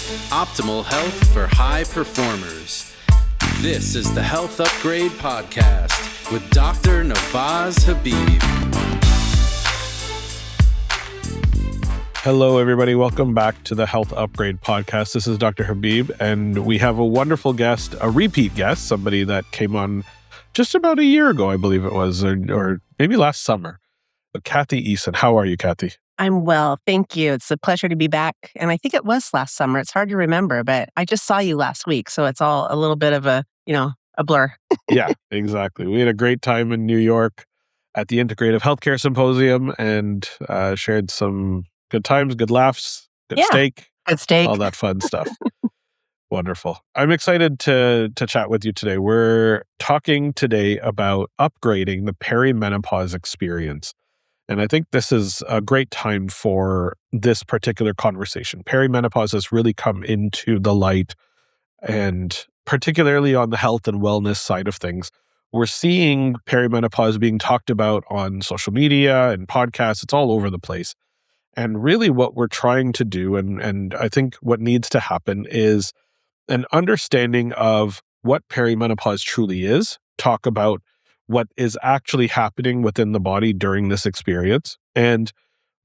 Optimal health for high performers. This is the Health Upgrade Podcast with Dr. Nawaz Habib. Hello, everybody. Welcome back to the Health Upgrade Podcast. This is Dr. Habib, and we have a wonderful guest, a repeat guest, somebody that came on just about a year ago, I believe it was, or maybe last summer. But Cathy Eason. How are you, Cathy? I'm well, thank you. It's a pleasure to be back. And I think it was last summer. It's hard to remember, but I just saw you last week. So it's all a little bit of a blur. Yeah, exactly. We had a great time in New York at the Integrative Healthcare Symposium and shared some good times, good laughs, good steak, all that fun stuff. Wonderful. I'm excited to chat with you today. We're talking today about upgrading the perimenopause experience. And I think this is a great time for this particular conversation. Perimenopause has really come into the light, and particularly on the health and wellness side of things. We're seeing perimenopause being talked about on social media and podcasts. It's all over the place. And really what we're trying to do, and I think what needs to happen, is an understanding of what perimenopause truly is, talk about what is actually happening within the body during this experience, and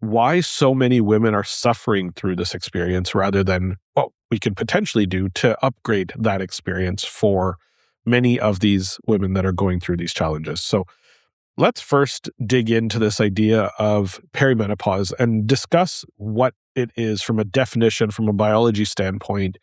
why so many women are suffering through this experience rather than what we can potentially do to upgrade that experience for many of these women that are going through these challenges. So let's first dig into this idea of perimenopause and discuss what it is from a definition, from a biology standpoint,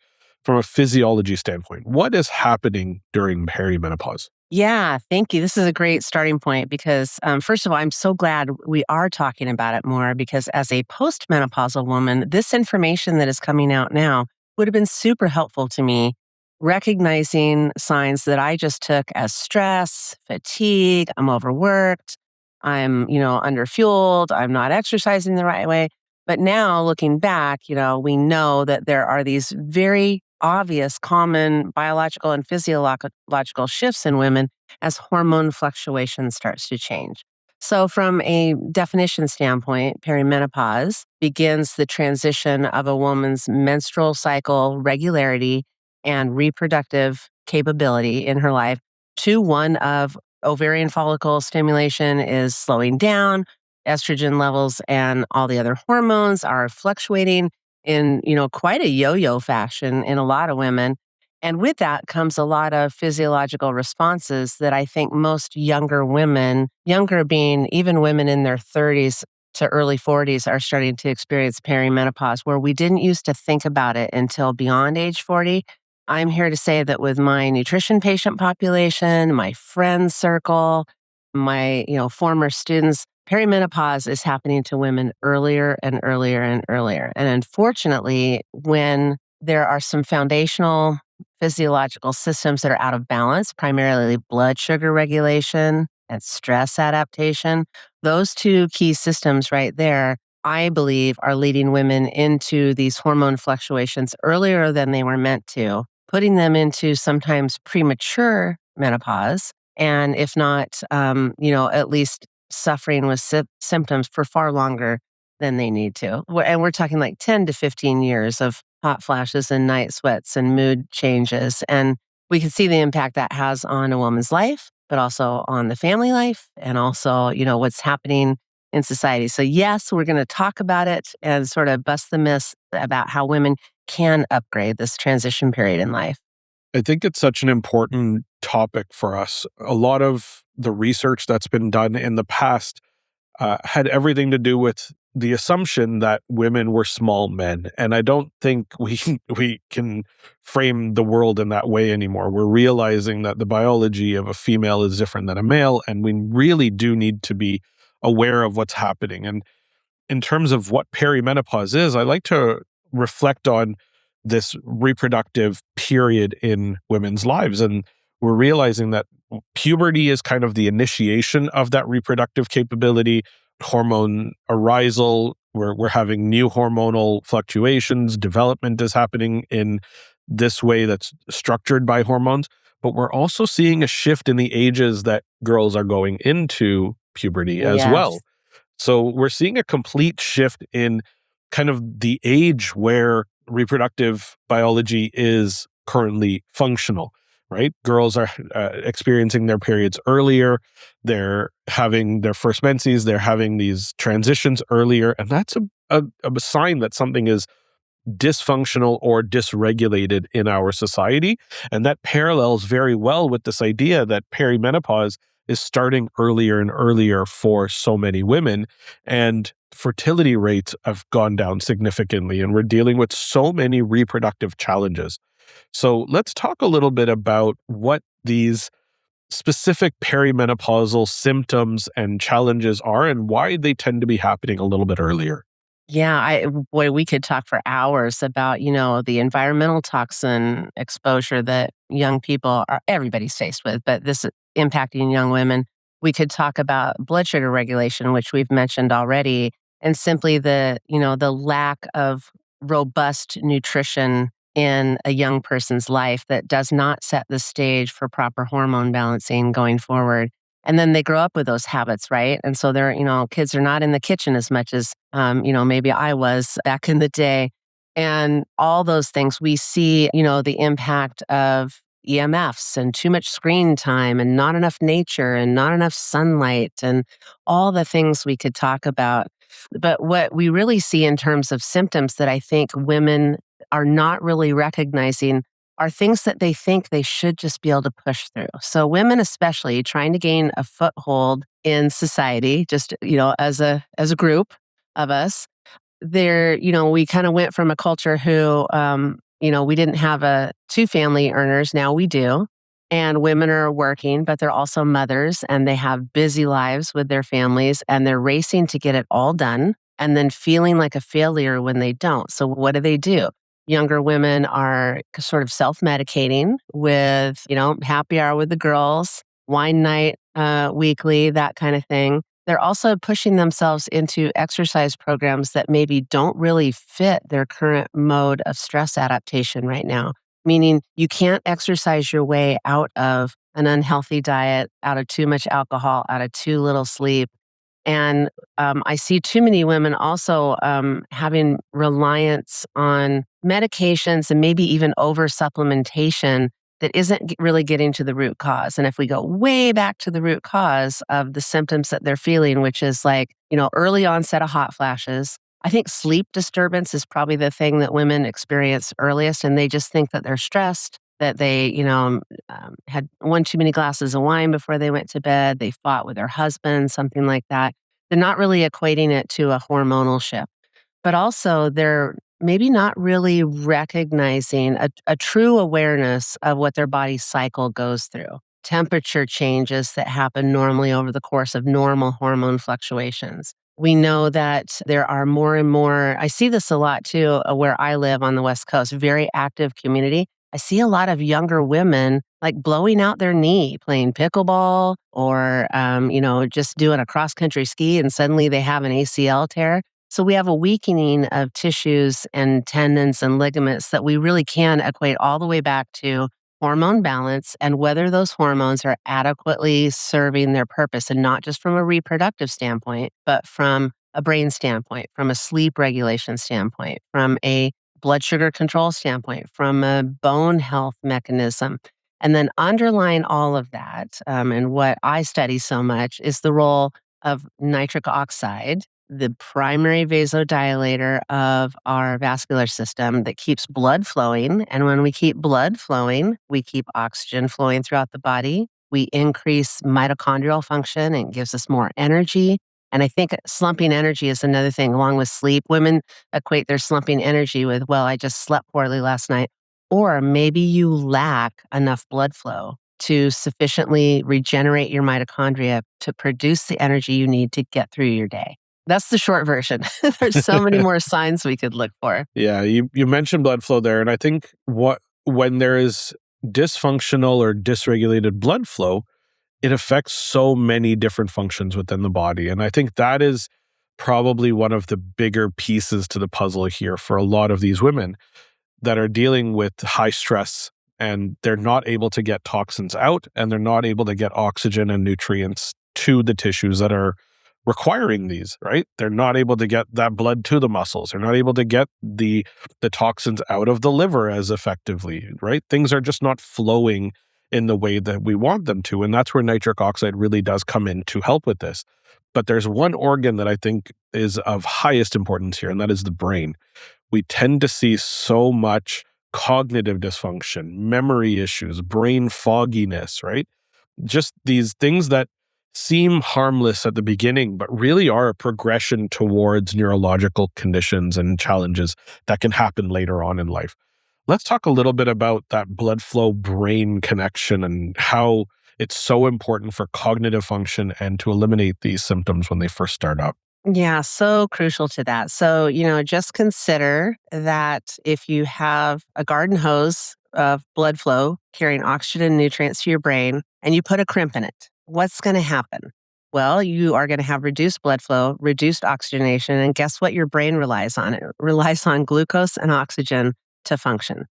from a physiology standpoint. What is happening during perimenopause? Yeah, thank you. This is a great starting point because, first of all, I'm so glad we are talking about it more because as a postmenopausal woman, this information that is coming out now would have been super helpful to me, recognizing signs that I just took as stress, fatigue, I'm overworked, I'm, underfueled, I'm not exercising the right way. But now looking back, we know that there are these very obvious common biological and physiological shifts in women as hormone fluctuation starts to change. So from a definition standpoint, perimenopause begins the transition of a woman's menstrual cycle regularity and reproductive capability in her life to one of ovarian follicle stimulation is slowing down, estrogen levels and all the other hormones are fluctuating in, quite a yo-yo fashion in a lot of women. And with that comes a lot of physiological responses that I think most younger women, younger being even women in their 30s to early 40s, are starting to experience perimenopause, where we didn't used to think about it until beyond age 40. I'm here to say that with my nutrition patient population, my friend circle, my, former students, perimenopause is happening to women earlier and earlier and earlier. And unfortunately, when there are some foundational physiological systems that are out of balance, primarily blood sugar regulation and stress adaptation, those two key systems right there, I believe, are leading women into these hormone fluctuations earlier than they were meant to, putting them into sometimes premature menopause. And if not, at least suffering with symptoms for far longer than they need to. And we're talking like 10 to 15 years of hot flashes and night sweats and mood changes. And we can see the impact that has on a woman's life, but also on the family life and also, what's happening in society. So yes, we're going to talk about it and sort of bust the myths about how women can upgrade this transition period in life. I think it's such an important topic for us. A lot of the research that's been done in the past had everything to do with the assumption that women were small men. And I don't think we can frame the world in that way anymore. We're realizing that the biology of a female is different than a male, and we really do need to be aware of what's happening. And in terms of what perimenopause is, I like to reflect on this reproductive period in women's lives. And we're realizing that puberty is kind of the initiation of that reproductive capability, hormone arousal. We're having new hormonal fluctuations. Development is happening in this way that's structured by hormones. But we're also seeing a shift in the ages that girls are going into puberty as well. So we're seeing a complete shift in kind of the age where reproductive biology is currently functional, right? Girls are experiencing their periods earlier. They're having their first menses. They're having these transitions earlier. And that's a sign that something is dysfunctional or dysregulated in our society. And that parallels very well with this idea that perimenopause is starting earlier and earlier for so many women. And fertility rates have gone down significantly. And we're dealing with so many reproductive challenges. So let's talk a little bit about what these specific perimenopausal symptoms and challenges are and why they tend to be happening a little bit earlier. Yeah, boy, we could talk for hours about, the environmental toxin exposure that everybody's faced with, but this is impacting young women. We could talk about blood sugar regulation, which we've mentioned already, and simply the lack of robust nutrition in a young person's life that does not set the stage for proper hormone balancing going forward. And then they grow up with those habits, right? And so kids are not in the kitchen as much as, maybe I was back in the day. And all those things we see, the impact of EMFs and too much screen time and not enough nature and not enough sunlight and all the things we could talk about. But what we really see in terms of symptoms that I think women are not really recognizing are things that they think they should just be able to push through. So women especially trying to gain a foothold in society, just, as a group of us, we kind of went from a culture who, we didn't have two family earners. Now we do. And women are working, but they're also mothers and they have busy lives with their families and they're racing to get it all done and then feeling like a failure when they don't. So what do? Younger women are sort of self-medicating with, happy hour with the girls, wine night weekly, that kind of thing. They're also pushing themselves into exercise programs that maybe don't really fit their current mode of stress adaptation right now. Meaning you can't exercise your way out of an unhealthy diet, out of too much alcohol, out of too little sleep. And I see too many women also having reliance on medications and maybe even over supplementation that isn't really getting to the root cause. And if we go way back to the root cause of the symptoms that they're feeling, which is like, early onset of hot flashes, I think sleep disturbance is probably the thing that women experience earliest. And they just think that they're stressed, that they, had one too many glasses of wine before they went to bed. They fought with their husband, something like that. They're not really equating it to a hormonal shift. But also they're maybe not really recognizing a true awareness of what their body cycle goes through. Temperature changes that happen normally over the course of normal hormone fluctuations. We know that there are more and more, I see this a lot too, where I live on the West Coast, very active community. I see a lot of younger women like blowing out their knee, playing pickleball or, just doing a cross-country ski and suddenly they have an ACL tear. So we have a weakening of tissues and tendons and ligaments that we really can equate all the way back to hormone balance and whether those hormones are adequately serving their purpose, and not just from a reproductive standpoint, but from a brain standpoint, from a sleep regulation standpoint, from a blood sugar control standpoint, from a bone health mechanism. And then underlying all of that, and what I study so much, is the role of nitric oxide, the primary vasodilator of our vascular system that keeps blood flowing. And when we keep blood flowing, we keep oxygen flowing throughout the body. We increase mitochondrial function and it gives us more energy. And I think slumping energy is another thing, along with sleep. Women equate their slumping energy with, well, I just slept poorly last night. Or maybe you lack enough blood flow to sufficiently regenerate your mitochondria to produce the energy you need to get through your day. That's the short version. There's so many more signs we could look for. Yeah, you mentioned blood flow there. And I think when there is dysfunctional or dysregulated blood flow, it affects so many different functions within the body. And I think that is probably one of the bigger pieces to the puzzle here for a lot of these women that are dealing with high stress and they're not able to get toxins out and they're not able to get oxygen and nutrients to the tissues that are requiring these, right? They're not able to get that blood to the muscles. They're not able to get the toxins out of the liver as effectively, right? Things are just not flowing in the way that we want them to. And that's where nitric oxide really does come in to help with this. But there's one organ that I think is of highest importance here, and that is the brain. We tend to see so much cognitive dysfunction, memory issues, brain fogginess, right? Just these things that seem harmless at the beginning, but really are a progression towards neurological conditions and challenges that can happen later on in life. Let's talk a little bit about that blood flow brain connection and how it's so important for cognitive function and to eliminate these symptoms when they first start up. Yeah, so crucial to that. So, just consider that if you have a garden hose of blood flow carrying oxygen and nutrients to your brain and you put a crimp in it, what's going to happen? Well, you are going to have reduced blood flow, reduced oxygenation, and guess what your brain relies on? It relies on glucose and oxygen to function.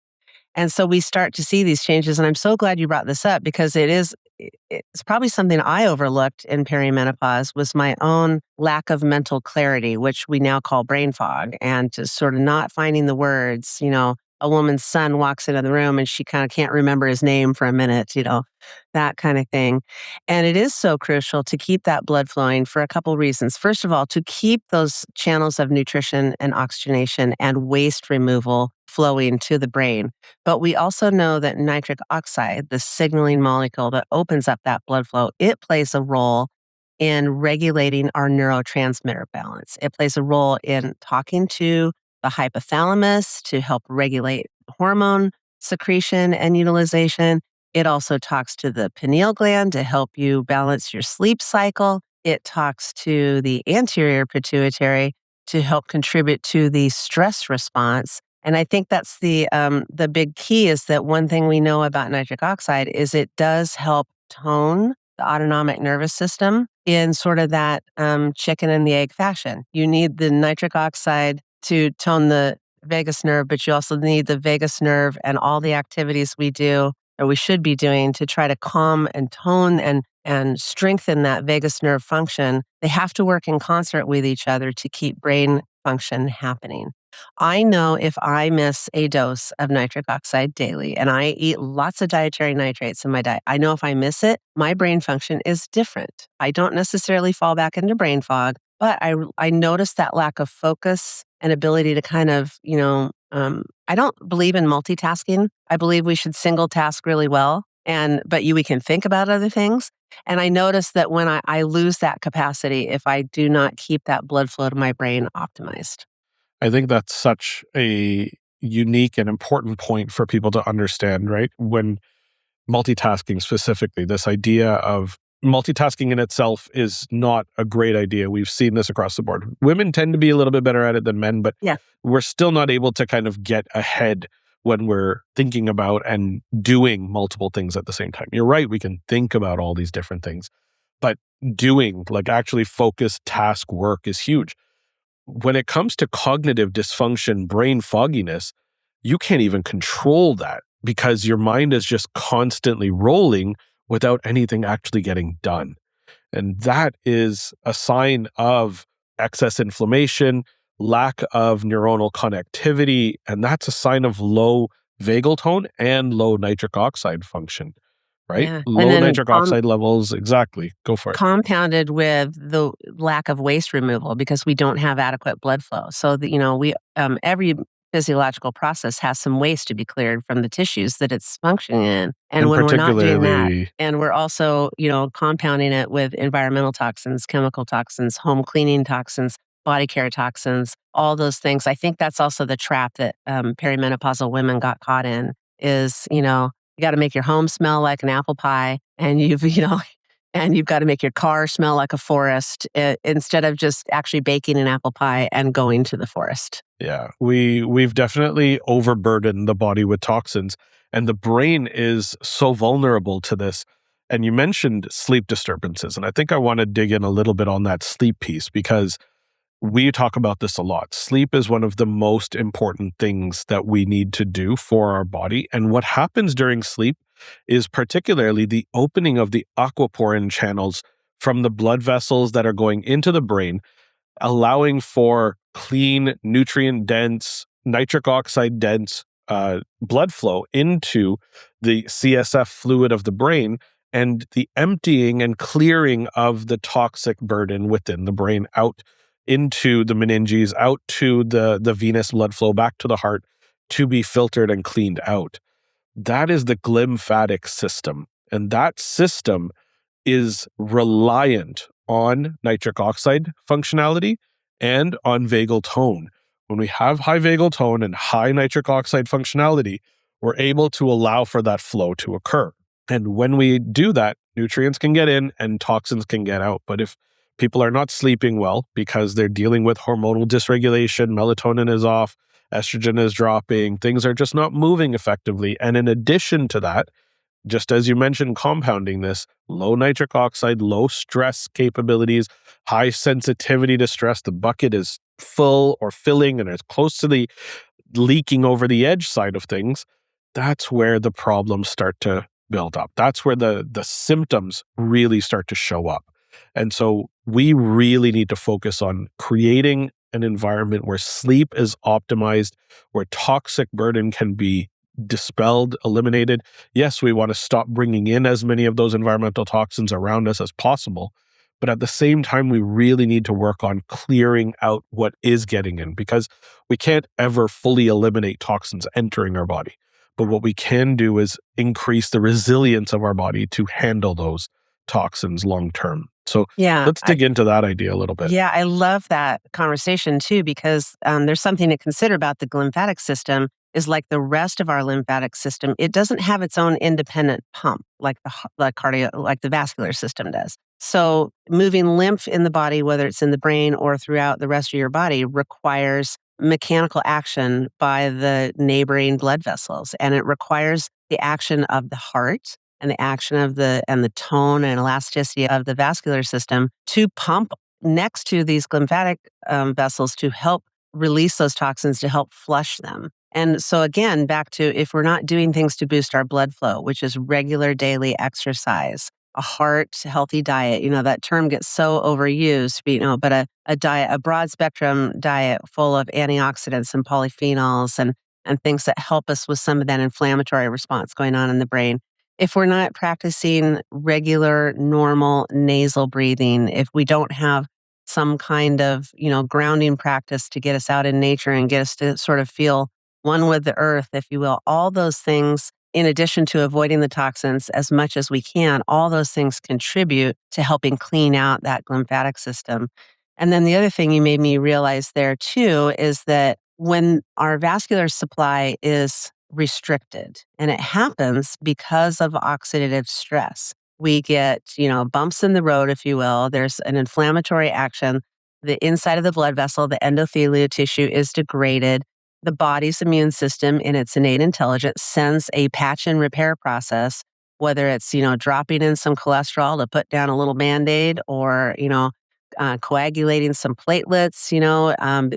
And so we start to see these changes. And I'm so glad you brought this up because it's probably something I overlooked in perimenopause was my own lack of mental clarity, which we now call brain fog, and just sort of not finding the words. A woman's son walks into the room and she kind of can't remember his name for a minute, that kind of thing. And it is so crucial to keep that blood flowing for a couple reasons. First of all, to keep those channels of nutrition and oxygenation and waste removal flowing to the brain. But we also know that nitric oxide, the signaling molecule that opens up that blood flow, it plays a role in regulating our neurotransmitter balance. It plays a role in talking to the hypothalamus to help regulate hormone secretion and utilization. It also talks to the pineal gland to help you balance your sleep cycle. It talks to the anterior pituitary to help contribute to the stress response. And I think that's the big key is that one thing we know about nitric oxide is it does help tone the autonomic nervous system in sort of that chicken and the egg fashion. You need the nitric oxide to tone the vagus nerve, but you also need the vagus nerve and all the activities we do or we should be doing to try to calm and tone and strengthen that vagus nerve function. They have to work in concert with each other to keep brain function happening. I know if I miss a dose of nitric oxide daily, and I eat lots of dietary nitrates in my diet, I know if I miss it, my brain function is different. I don't necessarily fall back into brain fog, but I notice that lack of focus and ability to kind of, I don't believe in multitasking. I believe we should single task really well, but we can think about other things. And I notice that when I lose that capacity, if I do not keep that blood flow to my brain optimized. I think that's such a unique and important point for people to understand, right? When multitasking specifically, this idea of multitasking in itself is not a great idea. We've seen this across the board. Women tend to be a little bit better at it than men, but we're still not able to kind of get ahead when we're thinking about and doing multiple things at the same time. You're right, we can think about all these different things, but doing, like actually focused task work is huge. When it comes to cognitive dysfunction, brain fogginess, you can't even control that because your mind is just constantly rolling without anything actually getting done. And that is a sign of excess inflammation, lack of neuronal connectivity, and that's a sign of low vagal tone and low nitric oxide function. Right? Yeah. Low nitric oxide levels. Exactly. Go for it. Compounded with the lack of waste removal because we don't have adequate blood flow. So that, every physiological process has some waste to be cleared from the tissues that it's functioning in. And when we're not doing that, and we're also, compounding it with environmental toxins, chemical toxins, home cleaning toxins, body care toxins, all those things. I think that's also the trap that perimenopausal women got caught in is, you got to make your home smell like an apple pie, and you've got to make your car smell like a forest instead of just actually baking an apple pie and going to the forest. Yeah, we've definitely overburdened the body with toxins, and the brain is so vulnerable to this. And you mentioned sleep disturbances, and I think I want to dig in a little bit on that sleep piece because we talk about this a lot. Sleep is one of the most important things that we need to do for our body. And what happens during sleep is particularly the opening of the aquaporin channels from the blood vessels that are going into the brain, allowing for clean, nutrient-dense, nitric oxide-dense blood flow into the CSF fluid of the brain, and the emptying and clearing of the toxic burden within the brain out into the meninges, out to the venous blood flow back to the heart to be filtered and cleaned out. That is the glymphatic system. And that system is reliant on nitric oxide functionality and on vagal tone. When we have high vagal tone and high nitric oxide functionality, we're able to allow for that flow to occur. And when we do that, nutrients can get in and toxins can get out. But if people are not sleeping well because they're dealing with hormonal dysregulation, melatonin is off, estrogen is dropping, things are just not moving effectively. And in addition to that, just as you mentioned, compounding this, low nitric oxide, low stress capabilities, high sensitivity to stress, the bucket is full or filling and it's close to the leaking over the edge side of things, that's where the problems start to build up. That's where the symptoms really start to show up. And so we really need to focus on creating an environment where sleep is optimized, where toxic burden can be dispelled, eliminated. Yes, we want to stop bringing in as many of those environmental toxins around us as possible. But at the same time, we really need to work on clearing out what is getting in, because we can't ever fully eliminate toxins entering our body. But what we can do is increase the resilience of our body to handle those toxins long term. So let's dig into that idea a little bit. Yeah, I love that conversation too, because there's something to consider about the glymphatic system. Is like the rest of our lymphatic system, it doesn't have its own independent pump like the vascular system does. So moving lymph in the body, whether it's in the brain or throughout the rest of your body, requires mechanical action by the neighboring blood vessels, and it requires the action of the heart and the action of the tone and elasticity of the vascular system to pump next to these glymphatic vessels to help release those toxins, to help flush them. And so again, back to if we're not doing things to boost our blood flow, which is regular daily exercise, a healthy diet, that term gets so overused, but a diet, a broad spectrum diet full of antioxidants and polyphenols and things that help us with some of that inflammatory response going on in the brain. If we're not practicing regular, normal nasal breathing, if we don't have some kind of, grounding practice to get us out in nature and get us to sort of feel one with the earth, if you will, all those things, in addition to avoiding the toxins as much as we can, all those things contribute to helping clean out that glymphatic system. And then the other thing you made me realize there too is that when our vascular supply is restricted, and it happens because of oxidative stress, we get, bumps in the road, if you will. There's an inflammatory action. The inside of the blood vessel, the endothelial tissue is degraded. The body's immune system, in its innate intelligence, sends a patch and repair process, whether it's, dropping in some cholesterol to put down a little Band-Aid or, coagulating some platelets,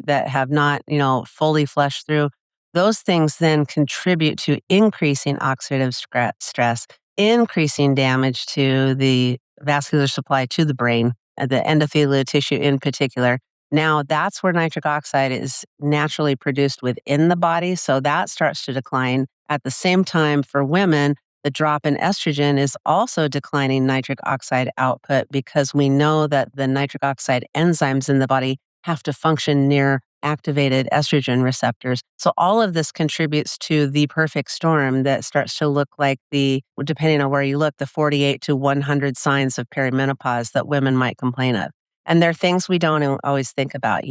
that have not, fully flushed through. Those things then contribute to increasing oxidative stress, increasing damage to the vascular supply to the brain, the endothelial tissue in particular. Now, that's where nitric oxide is naturally produced within the body, so that starts to decline. At the same time, for women, the drop in estrogen is also declining nitric oxide output, because we know that the nitric oxide enzymes in the body have to function near activated estrogen receptors. So all of this contributes to the perfect storm that starts to look like depending on where you look, the 48 to 100 signs of perimenopause that women might complain of. And there are things we don't always think about.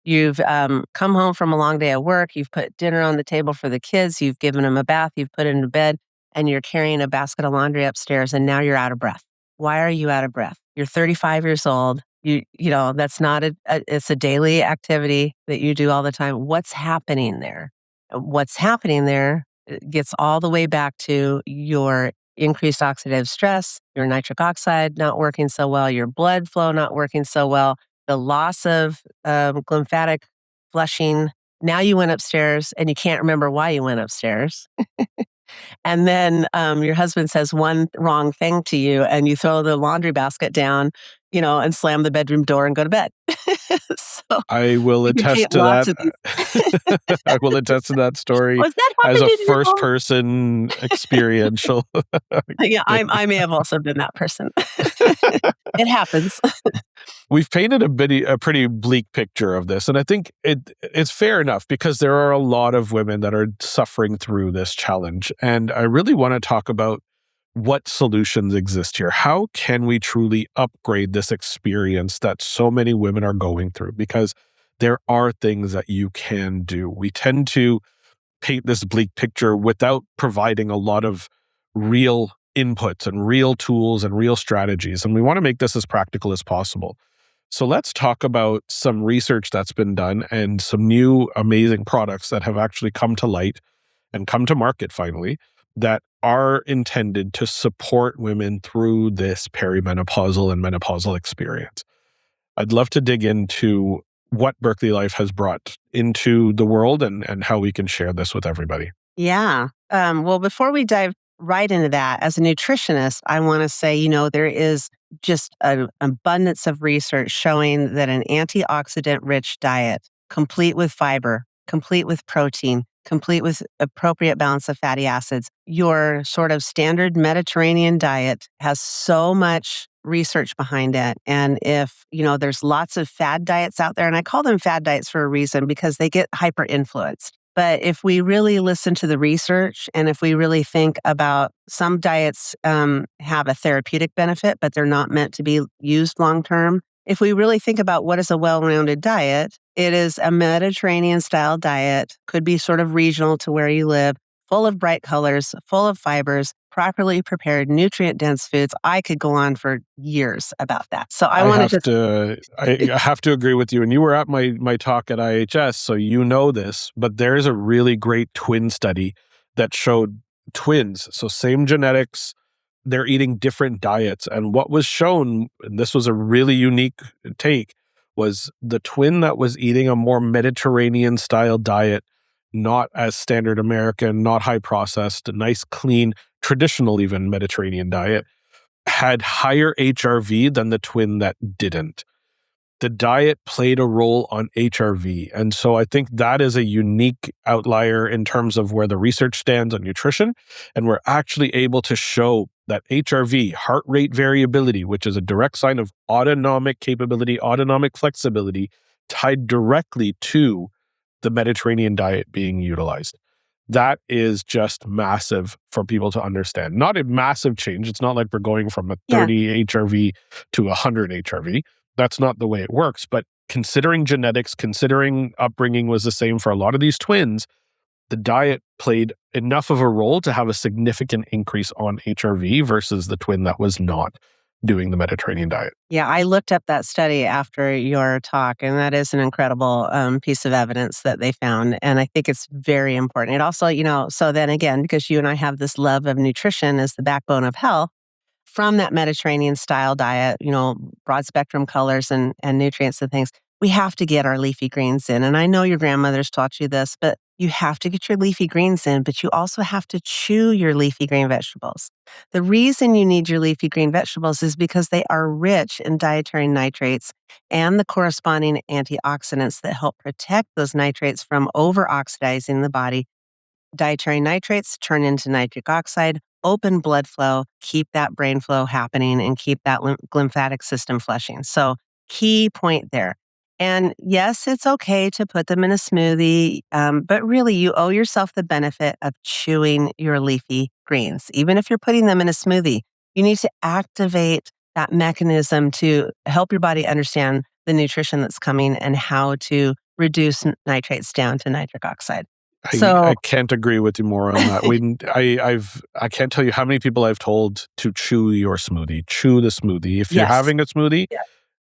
You've come home from a long day at work, you've put dinner on the table for the kids, you've given them a bath, you've put them to bed, and you're carrying a basket of laundry upstairs, and now you're out of breath. Why are you out of breath? You're 35 years old. That's not it's a daily activity that you do all the time. What's happening there? What's happening there gets all the way back to your increased oxidative stress, your nitric oxide not working so well, your blood flow not working so well, the loss of glymphatic flushing. Now you went upstairs and you can't remember why you went upstairs. And then your husband says one wrong thing to you and you throw the laundry basket down, and slam the bedroom door and go to bed. So I will you can attest paint to lots that. of these. I will attest to that story Was that as happened a in your home? first-person experiential Yeah, thing. I may have also been that person. It happens. We've painted a pretty bleak picture of this, and I think it's fair enough because there are a lot of women that are suffering through this challenge, and I really want to talk about what solutions exist here. How can we truly upgrade this experience that so many women are going through? Because there are things that you can do. We tend to paint this bleak picture without providing a lot of real inputs and real tools and real strategies. And we want to make this as practical as possible. So let's talk about some research that's been done and some new amazing products that have actually come to light and come to market finally that are intended to support women through this perimenopausal and menopausal experience. I'd love to dig into what Berkeley Life has brought into the world and how we can share this with everybody. Yeah. Well, before we dive right into that, as a nutritionist, I want to say, there is just an abundance of research showing that an antioxidant-rich diet, complete with fiber, complete with protein, complete with appropriate balance of fatty acids, your sort of standard Mediterranean diet has so much research behind it. And if, there's lots of fad diets out there, and I call them fad diets for a reason because they get hyper influenced. But if we really listen to the research and if we really think about some diets have a therapeutic benefit, but they're not meant to be used long term. If we really think about what is a well-rounded diet, it is a Mediterranean style diet, could be sort of regional to where you live, full of bright colors, full of fibers, properly prepared, nutrient-dense foods. I could go on for years about that. So I have to agree with you. And you were at my talk at IHS, so you know this, but there's a really great twin study that showed twins, so same genetics, they're eating different diets. And what was shown, and this was a really unique take, was the twin that was eating a more Mediterranean style diet, not as standard American, not high processed, a nice, clean, traditional even Mediterranean diet, had higher HRV than the twin that didn't. The diet played a role on HRV. And so I think that is a unique outlier in terms of where the research stands on nutrition. And we're actually able to show that HRV, heart rate variability, which is a direct sign of autonomic capability, autonomic flexibility, tied directly to the Mediterranean diet being utilized. That is just massive for people to understand. Not a massive change. It's not like we're going from a 30 HRV to 100 HRV. That's not the way it works. But considering genetics, considering upbringing was the same for a lot of these twins, the diet played enough of a role to have a significant increase on HRV versus the twin that was not doing the Mediterranean diet. Yeah, I looked up that study after your talk, and that is an incredible piece of evidence that they found. And I think it's very important. It also, so then again, because you and I have this love of nutrition as the backbone of health, from that Mediterranean style diet, broad spectrum colors and nutrients and things, we have to get our leafy greens in. And I know your grandmother's taught you this, but you have to get your leafy greens in, but you also have to chew your leafy green vegetables. The reason you need your leafy green vegetables is because they are rich in dietary nitrates and the corresponding antioxidants that help protect those nitrates from over-oxidizing the body. Dietary nitrates turn into nitric oxide, open blood flow, keep that brain flow happening, and keep that lymphatic system flushing. So key point there. And yes, it's okay to put them in a smoothie, but really you owe yourself the benefit of chewing your leafy greens. Even if you're putting them in a smoothie, you need to activate that mechanism to help your body understand the nutrition that's coming and how to reduce nitrates down to nitric oxide. I can't agree with you more on that. I can't tell you how many people I've told to chew your smoothie. Chew the smoothie. If you're having a smoothie,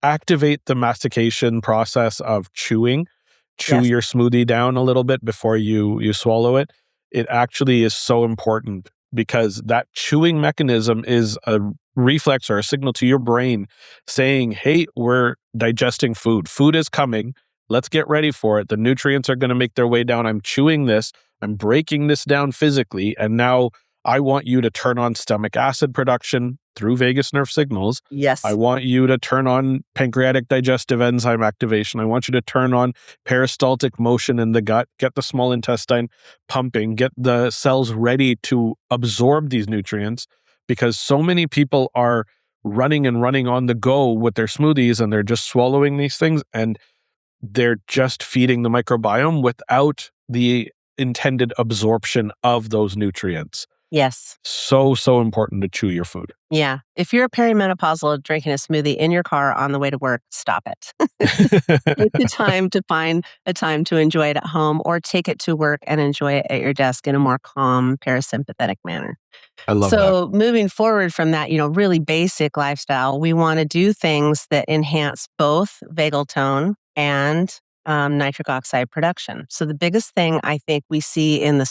activate the mastication process of chewing. Chew your smoothie down a little bit before you swallow it. It actually is so important because that chewing mechanism is a reflex or a signal to your brain saying, hey, we're digesting food. Food is coming. Let's get ready for it. The nutrients are going to make their way down. I'm chewing this. I'm breaking this down physically. And now I want you to turn on stomach acid production through vagus nerve signals. Yes. I want you to turn on pancreatic digestive enzyme activation. I want you to turn on peristaltic motion in the gut, get the small intestine pumping, get the cells ready to absorb these nutrients, because so many people are running on the go with their smoothies and they're just swallowing these things and they're just feeding the microbiome without the intended absorption of those nutrients. Yes. So important to chew your food. Yeah. If you're a perimenopausal drinking a smoothie in your car on the way to work, stop it. Take the time to find a time to enjoy it at home, or take it to work and enjoy it at your desk in a more calm, parasympathetic manner. I love that. So moving forward from that, really basic lifestyle, we want to do things that enhance both vagal tone and nitric oxide production. So the biggest thing I think we see in the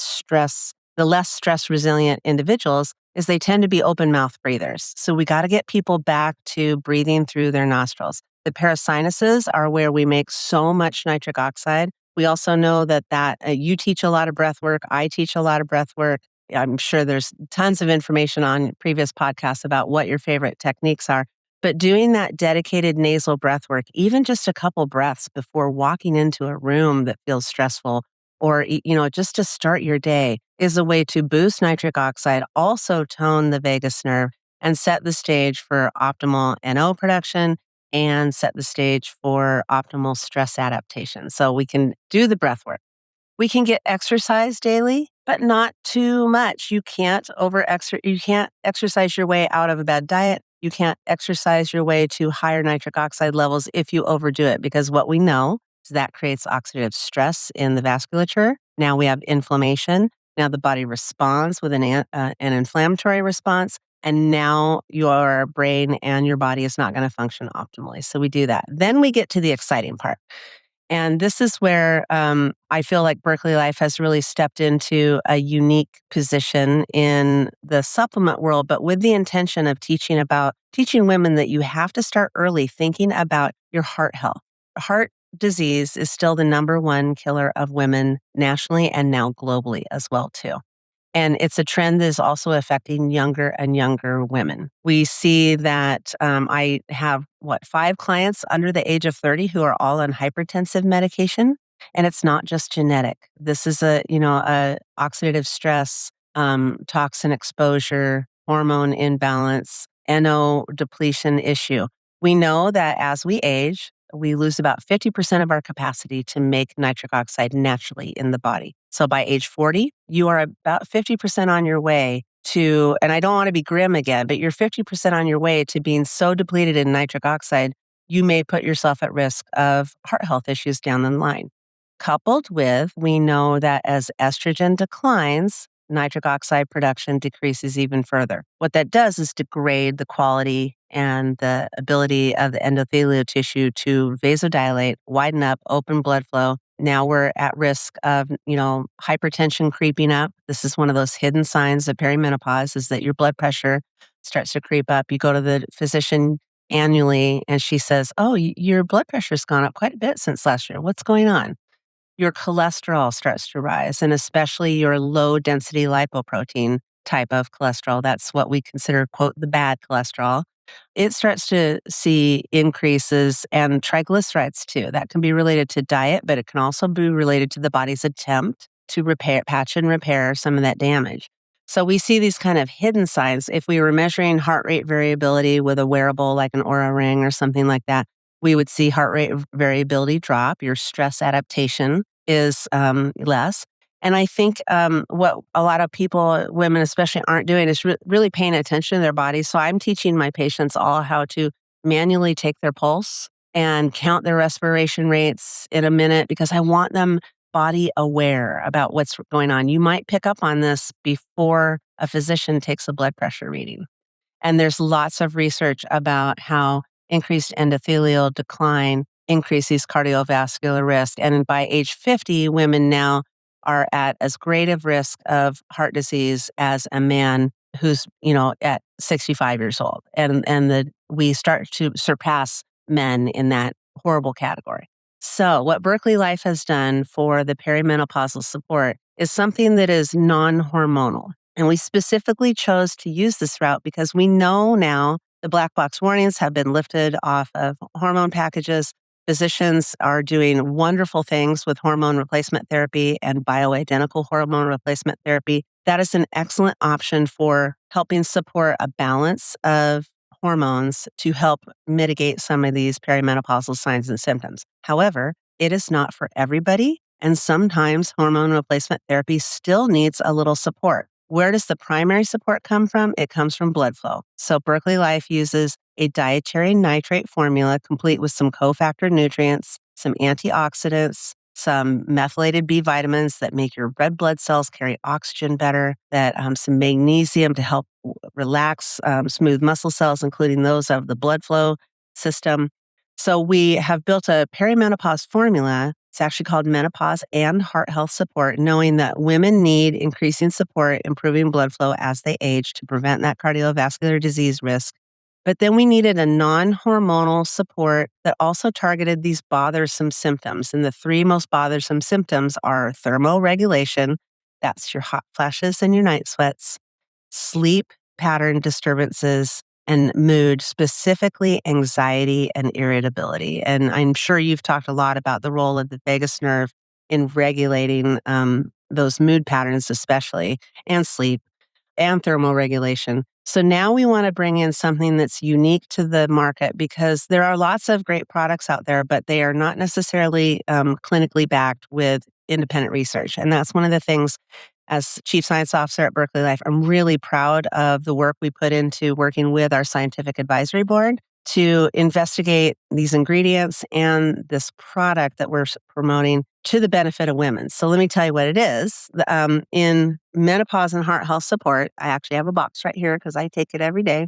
less stress resilient individuals is they tend to be open mouth breathers. So we got to get people back to breathing through their nostrils. The parasinuses are where we make so much nitric oxide. We also know that you teach a lot of breath work. I teach a lot of breath work. I'm sure there's tons of information on previous podcasts about what your favorite techniques are. But doing that dedicated nasal breath work, even just a couple breaths before walking into a room that feels stressful, or just to start your day, is a way to boost nitric oxide, also tone the vagus nerve, and set the stage for optimal NO production and set the stage for optimal stress adaptation. So we can do the breath work. We can get exercise daily, but not too much. You can't exercise your way out of a bad diet. You can't exercise your way to higher nitric oxide levels if you overdo it, because what we know is that creates oxidative stress in the vasculature. Now we have inflammation. Now the body responds with an inflammatory response. And now your brain and your body is not going to function optimally. So we do that. Then we get to the exciting part. And this is where I feel like Berkeley Life has really stepped into a unique position in the supplement world, but with the intention of teaching women that you have to start early thinking about your heart health. Heart disease is still the #1 killer of women nationally and now globally as well too. And it's a trend that is also affecting younger and younger women. We see that I have, 5 clients under the age of 30 who are all on hypertensive medication. And it's not just genetic. This is a oxidative stress, toxin exposure, hormone imbalance, NO depletion issue. We know that as we age, we lose about 50% of our capacity to make nitric oxide naturally in the body. So by age 40, you are about 50% on your way to, and I don't want to be grim again, but you're 50% on your way to being so depleted in nitric oxide, you may put yourself at risk of heart health issues down the line. Coupled with, we know that as estrogen declines, nitric oxide production decreases even further. What that does is degrade the quality and the ability of the endothelial tissue to vasodilate, widen up, open blood flow. Now we're at risk of, hypertension creeping up. This is one of those hidden signs of perimenopause, is that your blood pressure starts to creep up. You go to the physician annually and she says, "Oh, your blood pressure's gone up quite a bit since last year. What's going on?" Your cholesterol starts to rise, and especially your low density lipoprotein type of cholesterol. That's what we consider, quote, the bad cholesterol. It starts to see increases, and triglycerides too. That can be related to diet, but it can also be related to the body's attempt to patch and repair some of that damage. So we see these kind of hidden signs. If we were measuring heart rate variability with a wearable like an Oura ring or something like that, we would see heart rate variability drop. Your stress adaptation is less. And I think what a lot of people, women especially, aren't doing is really paying attention to their bodies. So I'm teaching my patients all how to manually take their pulse and count their respiration rates in a minute, because I want them body aware about what's going on. You might pick up on this before a physician takes a blood pressure reading. And there's lots of research about how increased endothelial decline increases cardiovascular risk. And by age 50, women now are at as great of risk of heart disease as a man who's, at 65 years old. And we start to surpass men in that horrible category. So what Berkeley Life has done for the perimenopausal support is something that is non-hormonal. And we specifically chose to use this route because we know now the black box warnings have been lifted off of hormone packages. Physicians are doing wonderful things with hormone replacement therapy and bioidentical hormone replacement therapy. That is an excellent option for helping support a balance of hormones to help mitigate some of these perimenopausal signs and symptoms. However, it is not for everybody, and sometimes hormone replacement therapy still needs a little support. Where does the primary support come from? It comes from blood flow. So Berkeley Life uses a dietary nitrate formula complete with some cofactor nutrients, some antioxidants, some methylated B vitamins that make your red blood cells carry oxygen better, that some magnesium to help relax smooth muscle cells, including those of the blood flow system. So we have built a perimenopause formula. It's actually called Menopause and Heart Health Support, knowing that women need increasing support, improving blood flow as they age to prevent that cardiovascular disease risk. But then we needed a non-hormonal support that also targeted these bothersome symptoms. And the three most bothersome symptoms are thermoregulation, that's your hot flashes and your night sweats, sleep pattern disturbances, and mood, specifically anxiety and irritability. And I'm sure you've talked a lot about the role of the vagus nerve in regulating those mood patterns, especially, and sleep and thermoregulation. So now we want to bring in something that's unique to the market because there are lots of great products out there, but they are not necessarily clinically backed with independent research. And that's one of the things as Chief Science Officer at Berkeley Life, I'm really proud of the work we put into working with our scientific advisory board to investigate these ingredients and this product that we're promoting to the benefit of women. So let me tell you what it is. In Menopause and Heart Health Support, I actually have a box right here because I take it every day.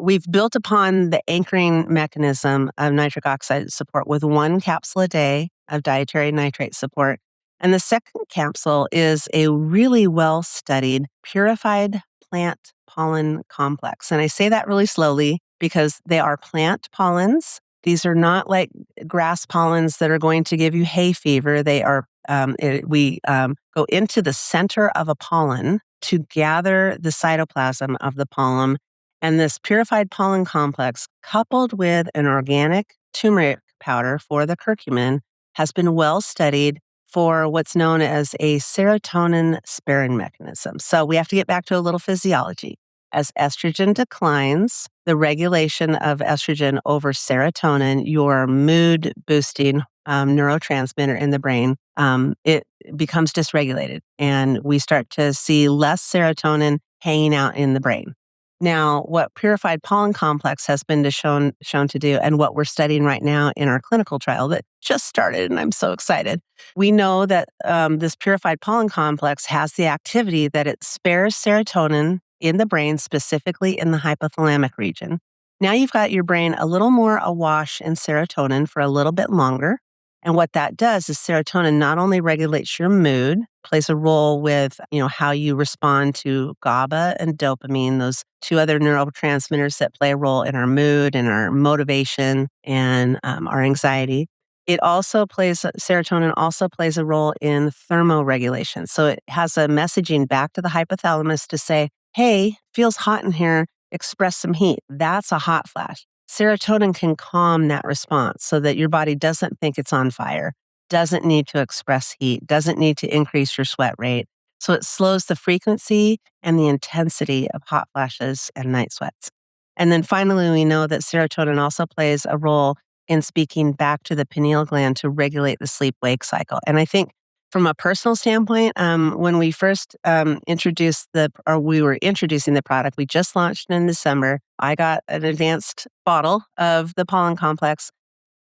We've built upon the anchoring mechanism of nitric oxide support with one capsule a day of dietary nitrate support. And the second capsule is a really well-studied purified plant pollen complex. And I say that really slowly because they are plant pollens. These are not like grass pollens that are going to give you hay fever. They are, we go into the center of a pollen to gather the cytoplasm of the pollen. And this purified pollen complex, coupled with an organic turmeric powder for the curcumin, has been well studied for what's known as a serotonin sparing mechanism. So we have to get back to a little physiology. As estrogen declines, the regulation of estrogen over serotonin, your mood boosting neurotransmitter in the brain, it becomes dysregulated. And we start to see less serotonin hanging out in the brain. Now, what purified pollen complex has been shown to do, and what we're studying right now in our clinical trial that just started, and I'm so excited, we know that this purified pollen complex has the activity that it spares serotonin in the brain, specifically in the hypothalamic region. Now you've got your brain a little more awash in serotonin for a little bit longer. And what that does is serotonin not only regulates your mood, plays a role with, how you respond to GABA and dopamine, those two other neurotransmitters that play a role in our mood and our motivation and our anxiety. Serotonin also plays a role in thermoregulation. So it has a messaging back to the hypothalamus to say, hey, feels hot in here, express some heat. That's a hot flash. Serotonin can calm that response so that your body doesn't think it's on fire, doesn't need to express heat, doesn't need to increase your sweat rate. So it slows the frequency and the intensity of hot flashes and night sweats. And then finally, we know that serotonin also plays a role in speaking back to the pineal gland to regulate the sleep-wake cycle. And I think from a personal standpoint, when we first we were introducing the product, we just launched in December. I got an advanced bottle of the pollen complex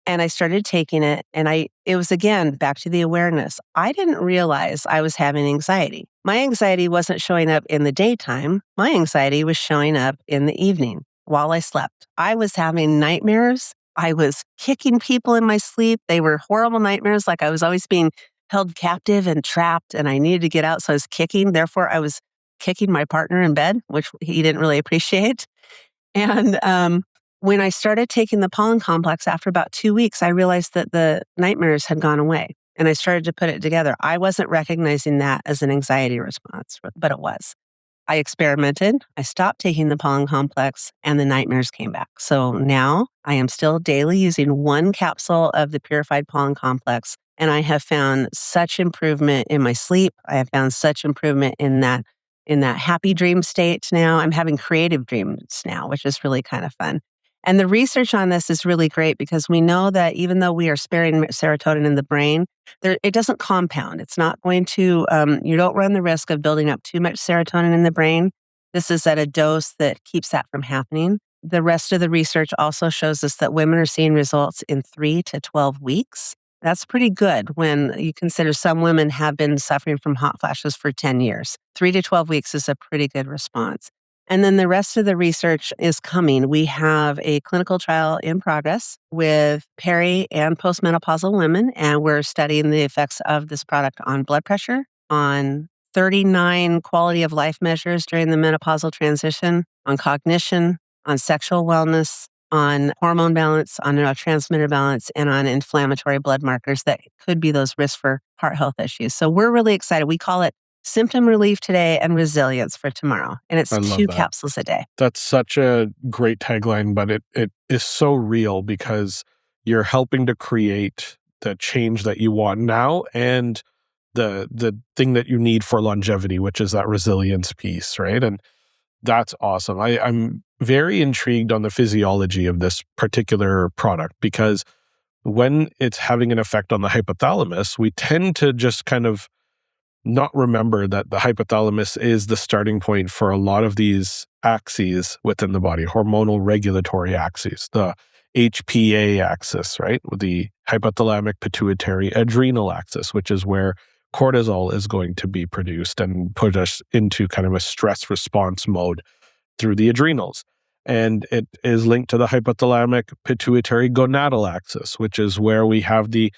and I started taking it. And it was again, back to the awareness. I didn't realize I was having anxiety. My anxiety wasn't showing up in the daytime. My anxiety was showing up in the evening while I slept. I was having nightmares. I was kicking people in my sleep. They were horrible nightmares. Like I was always being held captive and trapped and I needed to get out. So I was kicking. Therefore, I was kicking my partner in bed, which he didn't really appreciate. And when I started taking the pollen complex after about 2 weeks, I realized that the nightmares had gone away. And I started to put it together. I wasn't recognizing that as an anxiety response, but it was. I experimented. I stopped taking the pollen complex and the nightmares came back. So now I am still daily using 1 capsule of the purified pollen complex. And I have found such improvement in my sleep. I have found such improvement in that happy dream state now. I'm having creative dreams now, which is really kind of fun. And the research on this is really great because we know that even though we are sparing serotonin in the brain, it doesn't compound. It's not going to, you don't run the risk of building up too much serotonin in the brain. This is at a dose that keeps that from happening. The rest of the research also shows us that women are seeing results in 3 to 12 weeks. That's pretty good when you consider some women have been suffering from hot flashes for 10 years. 3 to 12 weeks is a pretty good response. And then the rest of the research is coming. We have a clinical trial in progress with peri and postmenopausal women, and we're studying the effects of this product on blood pressure, on 39 quality of life measures during the menopausal transition, on cognition, on sexual wellness, on hormone balance, on neurotransmitter balance, and on inflammatory blood markers that could be those risks for heart health issues. So we're really excited. We call it symptom relief today and resilience for tomorrow. And it's 2 capsules a day. That's such a great tagline, but it is so real because you're helping to create the change that you want now and the thing that you need for longevity, which is that resilience piece, right? And that's awesome. I'm very intrigued on the physiology of this particular product because when it's having an effect on the hypothalamus, we tend to just kind of not remember that the hypothalamus is the starting point for a lot of these axes within the body, hormonal regulatory axes, the HPA axis, right? With the hypothalamic pituitary adrenal axis, which is where cortisol is going to be produced and put us into kind of a stress response mode through the adrenals. And it is linked to the hypothalamic pituitary gonadal axis, which is where we have the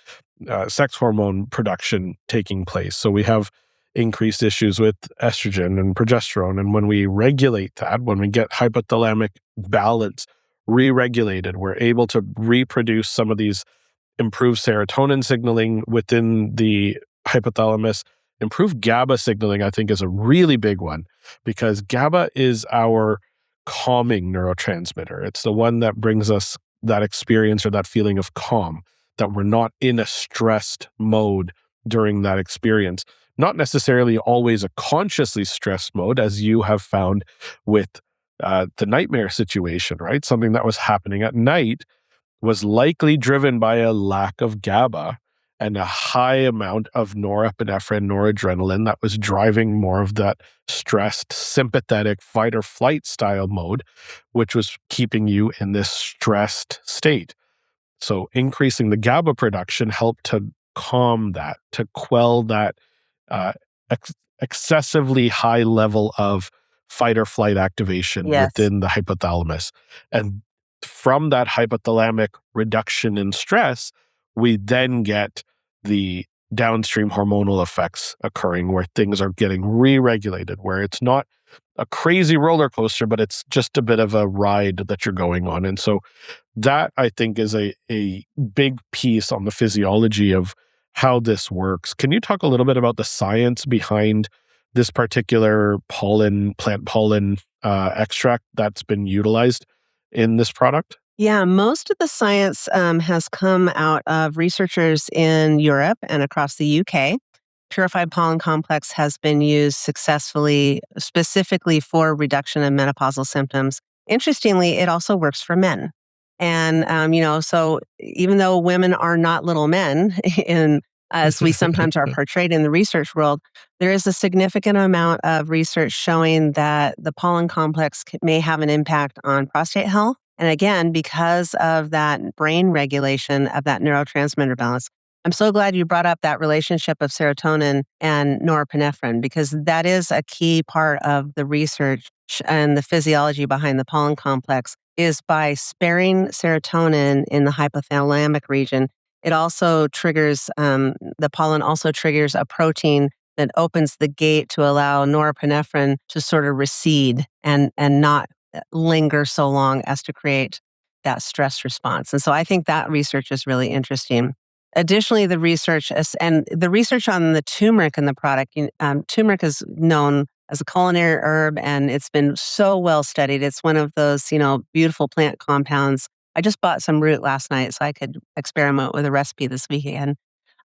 sex hormone production taking place. So we have increased issues with estrogen and progesterone. And when we regulate that, when we get hypothalamic balance re-regulated, we're able to reproduce some of these improved serotonin signaling within the hypothalamus. Improved GABA signaling, I think, is a really big one because GABA is our calming neurotransmitter. It's the one that brings us that experience or that feeling of calm, that we're not in a stressed mode during that experience. Not necessarily always a consciously stressed mode, as you have found with the nightmare situation, right? Something that was happening at night was likely driven by a lack of GABA and a high amount of norepinephrine, noradrenaline that was driving more of that stressed, sympathetic fight or flight style mode, which was keeping you in this stressed state. So increasing the GABA production helped to calm that, to quell that excessively high level of fight or flight activation within the hypothalamus. And from that hypothalamic reduction in stress, we then get the downstream hormonal effects occurring where things are getting re-regulated, where it's not a crazy roller coaster, but it's just a bit of a ride that you're going on. And so that, I think, is a big piece on the physiology of how this works. Can you talk a little bit about the science behind this particular plant pollen extract that's been utilized in this product? Yeah, most of the science has come out of researchers in Europe and across the UK. Purified pollen complex has been used successfully, specifically for reduction of menopausal symptoms. Interestingly, it also works for men. And, so even though women are not little men, as we sometimes are portrayed in the research world, there is a significant amount of research showing that the pollen complex may have an impact on prostate health. And again, because of that brain regulation of that neurotransmitter balance. I'm so glad you brought up that relationship of serotonin and norepinephrine, because that is a key part of the research and the physiology behind the pollen complex. Is by sparing serotonin in the hypothalamic region, it also triggers, the pollen also triggers a protein that opens the gate to allow norepinephrine to sort of recede and not linger so long as to create that stress response. And so I think that research is really interesting. Additionally, the research on the turmeric in the product, turmeric is known as a culinary herb, and it's been so well studied. It's one of those, beautiful plant compounds. I just bought some root last night so I could experiment with a recipe this weekend.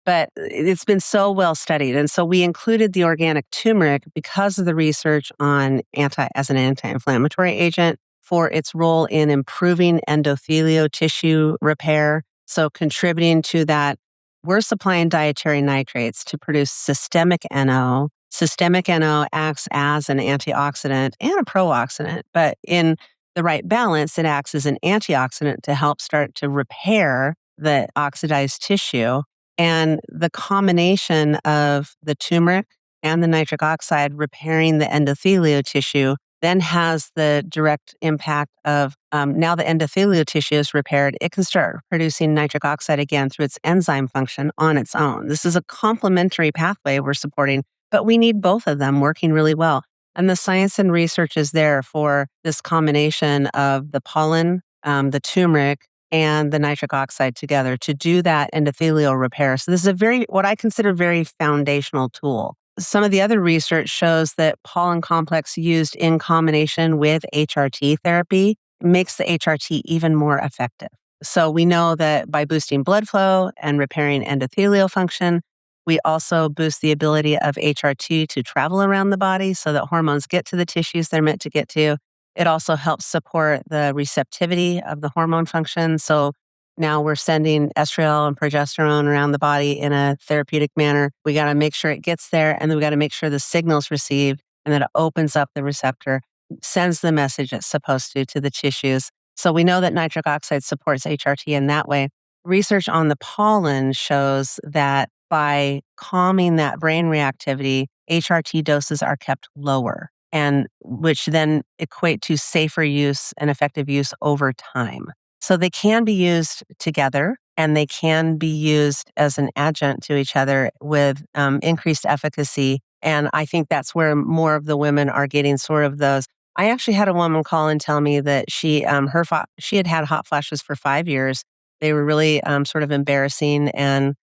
But it's been so well studied. And so we included the organic turmeric because of the research on as an anti-inflammatory agent for its role in improving endothelial tissue repair. So contributing to that, we're supplying dietary nitrates to produce systemic NO. Systemic NO acts as an antioxidant and a pro-oxidant, but in the right balance, it acts as an antioxidant to help start to repair the oxidized tissue. And the combination of the turmeric and the nitric oxide repairing the endothelial tissue then has the direct impact of now the endothelial tissue is repaired. It can start producing nitric oxide again through its enzyme function on its own. This is a complementary pathway we're supporting, but we need both of them working really well. And the science and research is there for this combination of the pollen, the turmeric, and the nitric oxide together to do that endothelial repair. So this is what I consider very foundational tool. Some of the other research shows that pollen complex used in combination with HRT therapy makes the HRT even more effective. So we know that by boosting blood flow and repairing endothelial function, we also boost the ability of HRT to travel around the body so that hormones get to the tissues they're meant to get to. It also helps support the receptivity of the hormone function. So now we're sending estriol and progesterone around the body in a therapeutic manner. We got to make sure it gets there, and then we got to make sure the signal's received and that it opens up the receptor, sends the message it's supposed to the tissues. So we know that nitric oxide supports HRT in that way. Research on the pollen shows that by calming that brain reactivity, HRT doses are kept lower, and which then equate to safer use and effective use over time. So they can be used together, and they can be used as an adjunct to each other with increased efficacy. And I think that's where more of the women are getting sort of those. I actually had a woman call and tell me that she had had hot flashes for 5 years. They were really sort of embarrassing and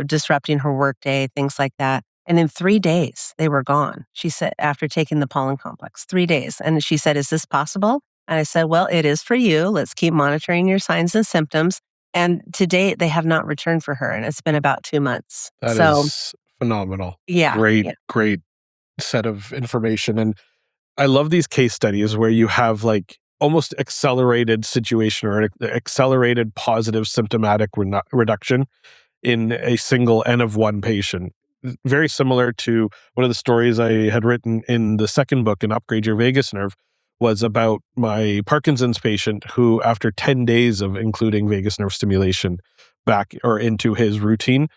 disrupting her workday, things like that. And in 3 days, they were gone. She said, after taking the pollen complex, 3 days. And she said, "Is this possible?" And I said, "Well, it is for you. Let's keep monitoring your signs and symptoms." And to date, they have not returned for her. And it's been about 2 months. That is phenomenal. Yeah. Great set of information. And I love these case studies where you have like almost accelerated situation or accelerated positive symptomatic reduction in a single N of 1 patient. Very similar to one of the stories I had written in the second book, in Upgrade Your Vagus Nerve, was about my Parkinson's patient who, after 10 days of including vagus nerve stimulation back or into his routine,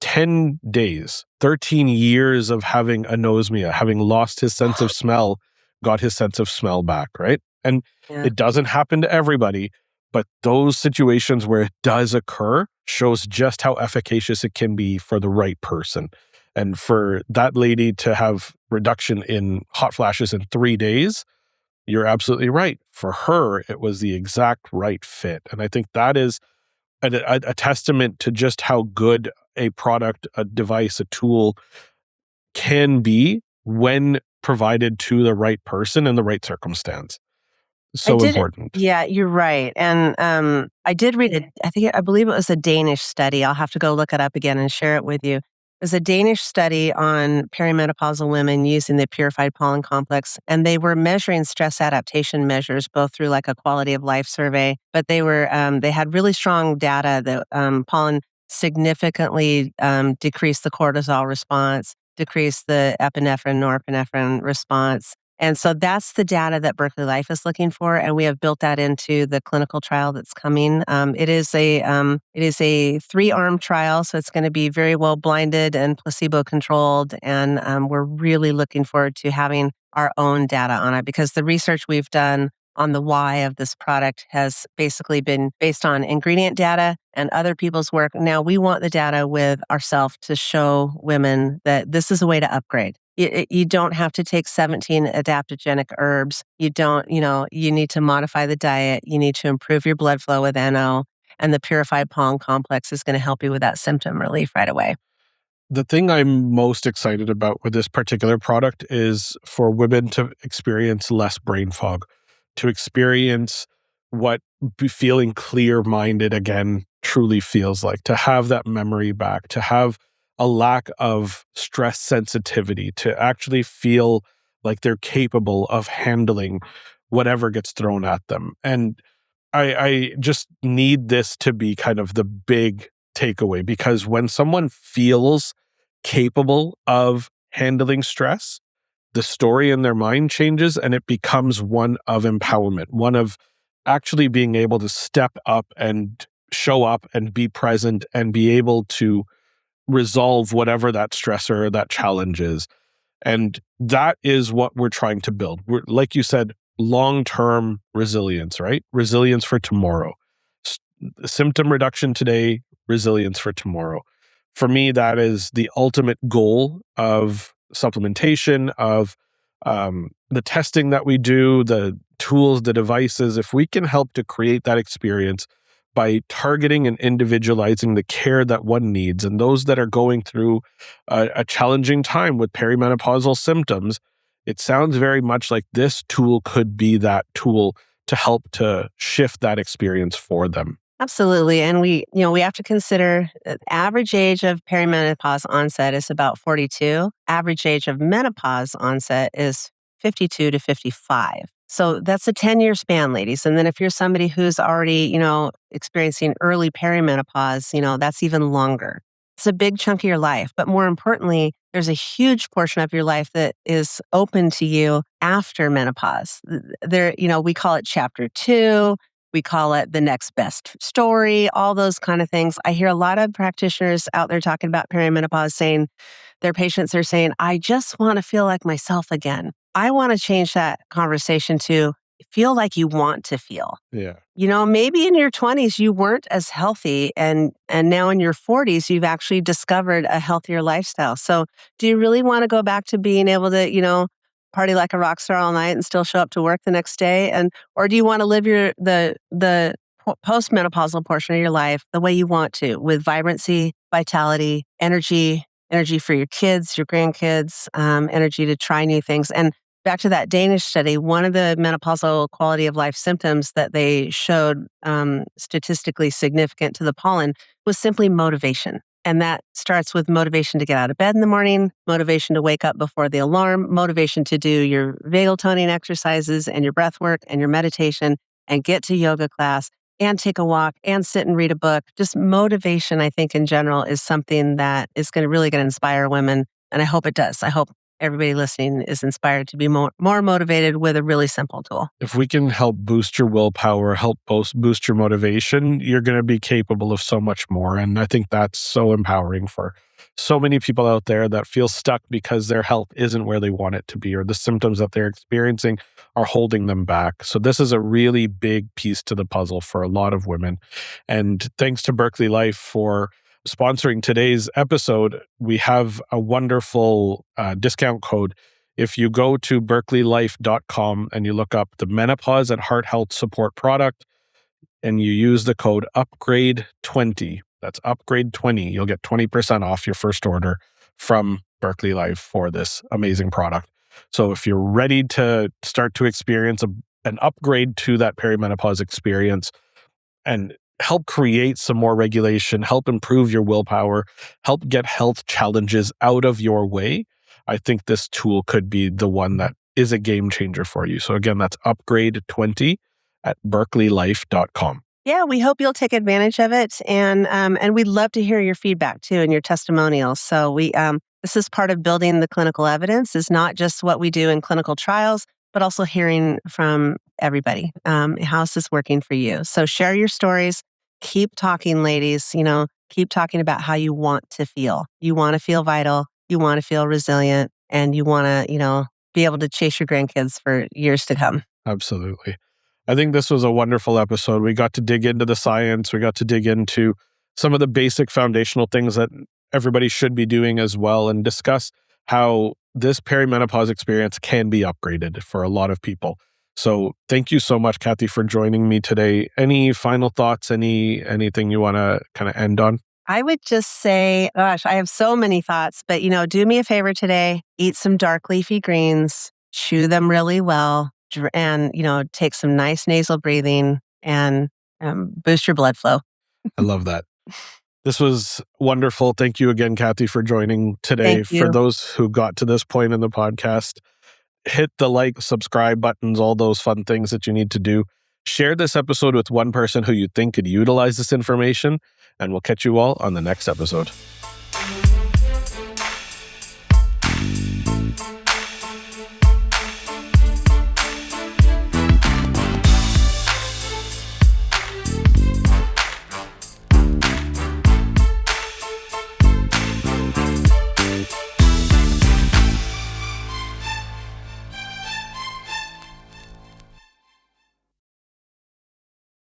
10 days, 13 years of having anosmia, having lost his sense of smell, got his sense of smell back, right? And it doesn't happen to everybody, but those situations where it does occur shows just how efficacious it can be for the right person. And for that lady to have reduction in hot flashes in 3 days, you're absolutely right. For her, it was the exact right fit. And I think that is a testament to just how good a product, a device, a tool can be when provided to the right person in the right circumstance. So important. Yeah, you're right. And I did read I believe it was a Danish study. I'll have to go look it up again and share it with you. It was a Danish study on perimenopausal women using the purified pollen complex, and they were measuring stress adaptation measures, both through like a quality of life survey, but they had really strong data that pollen significantly decreased the cortisol response, decreased the epinephrine, norepinephrine response. And so that's the data that Berkeley Life is looking for, and we have built that into the clinical trial that's coming. It is a 3-arm trial, so it's going to be very well blinded and placebo controlled, and we're really looking forward to having our own data on it, because the research we've done on the why of this product has basically been based on ingredient data and other people's work. Now we want the data with ourselves to show women that this is a way to upgrade. You don't have to take 17 adaptogenic herbs. You need to modify the diet. You need to improve your blood flow with NO. And the purified pollen complex is going to help you with that symptom relief right away. The thing I'm most excited about with this particular product is for women to experience less brain fog, to experience what feeling clear-minded again truly feels like, to have that memory back, to have a lack of stress sensitivity, to actually feel like they're capable of handling whatever gets thrown at them. And I just need this to be kind of the big takeaway, because when someone feels capable of handling stress, the story in their mind changes and it becomes one of empowerment, one of actually being able to step up and show up and be present and be able to resolve whatever that stressor or that challenge is. And that is what we're trying to build. Like you said, long-term resilience, right? Resilience for tomorrow. Symptom reduction today, resilience for tomorrow. For me, that is the ultimate goal of supplementation, of the testing that we do, the tools, the devices. If we can help to create that experience by targeting and individualizing the care that one needs, and those that are going through a challenging time with perimenopausal symptoms, it sounds very much like this tool could be that tool to help to shift that experience for them. Absolutely. And we have to consider the average age of perimenopause onset is about 42. Average age of menopause onset is 52 to 55. So that's a 10-year span, ladies. And then if you're somebody who's already, experiencing early perimenopause, that's even longer. It's a big chunk of your life. But more importantly, there's a huge portion of your life that is open to you after menopause. We call it chapter 2. We call it the next best story, all those kind of things. I hear a lot of practitioners out there talking about perimenopause saying their patients are saying, I just want to feel like myself again. I want to change that conversation to feel like you want to feel. Yeah. Maybe in your 20s you weren't as healthy and now in your 40s you've actually discovered a healthier lifestyle. So do you really want to go back to being able to, party like a rock star all night and still show up to work the next day? Or do you want to live the postmenopausal portion of your life the way you want to, with vibrancy, vitality, energy for your kids, your grandkids, energy to try new things? And back to that Danish study, one of the menopausal quality of life symptoms that they showed statistically significant to the pollen was simply motivation. And that starts with motivation to get out of bed in the morning, motivation to wake up before the alarm, motivation to do your vagal toning exercises and your breath work and your meditation and get to yoga class and take a walk and sit and read a book. Just motivation, I think, in general, is something that is really going to inspire women. And I hope it does. I hope everybody listening is inspired to be more motivated with a really simple tool. If we can help boost your willpower, help boost your motivation, you're going to be capable of so much more. And I think that's so empowering for so many people out there that feel stuck because their health isn't where they want it to be, or the symptoms that they're experiencing are holding them back. So this is a really big piece to the puzzle for a lot of women. And thanks to Berkeley Life for sponsoring today's episode. We have a wonderful discount code. If you go to berkeleylife.com and you look up the menopause and heart health support product and you use the code upgrade20, that's upgrade20, you'll get 20% off your first order from Berkeley Life for this amazing product. So if you're ready to start to experience an upgrade to that perimenopause experience and help create some more regulation, help improve your willpower, help get health challenges out of your way, I think this tool could be the one that is a game changer for you. So again, that's upgrade20 at berkeleylife.com. Yeah, we hope you'll take advantage of it. And we'd love to hear your feedback too and your testimonials. So this is part of building the clinical evidence, is not just what we do in clinical trials, but also hearing from everybody. How is this working for you? So share your stories. Keep talking, ladies. Keep talking about how you want to feel. You want to feel vital. You want to feel resilient. And you want to, be able to chase your grandkids for years to come. Absolutely. I think this was a wonderful episode. We got to dig into the science. We got to dig into some of the basic foundational things that everybody should be doing as well, and discuss how this perimenopause experience can be upgraded for a lot of people. So thank you so much, Cathy, for joining me today. Any final thoughts, anything you want to kind of end on? I would just say, gosh, I have so many thoughts, but do me a favor today, eat some dark leafy greens, chew them really well, and, take some nice nasal breathing and boost your blood flow. I love that. This was wonderful. Thank you again, Cathy, for joining today. Thank you. For those who got to this point in the podcast, hit the like, subscribe buttons, all those fun things that you need to do. Share this episode with one person who you think could utilize this information, and we'll catch you all on the next episode.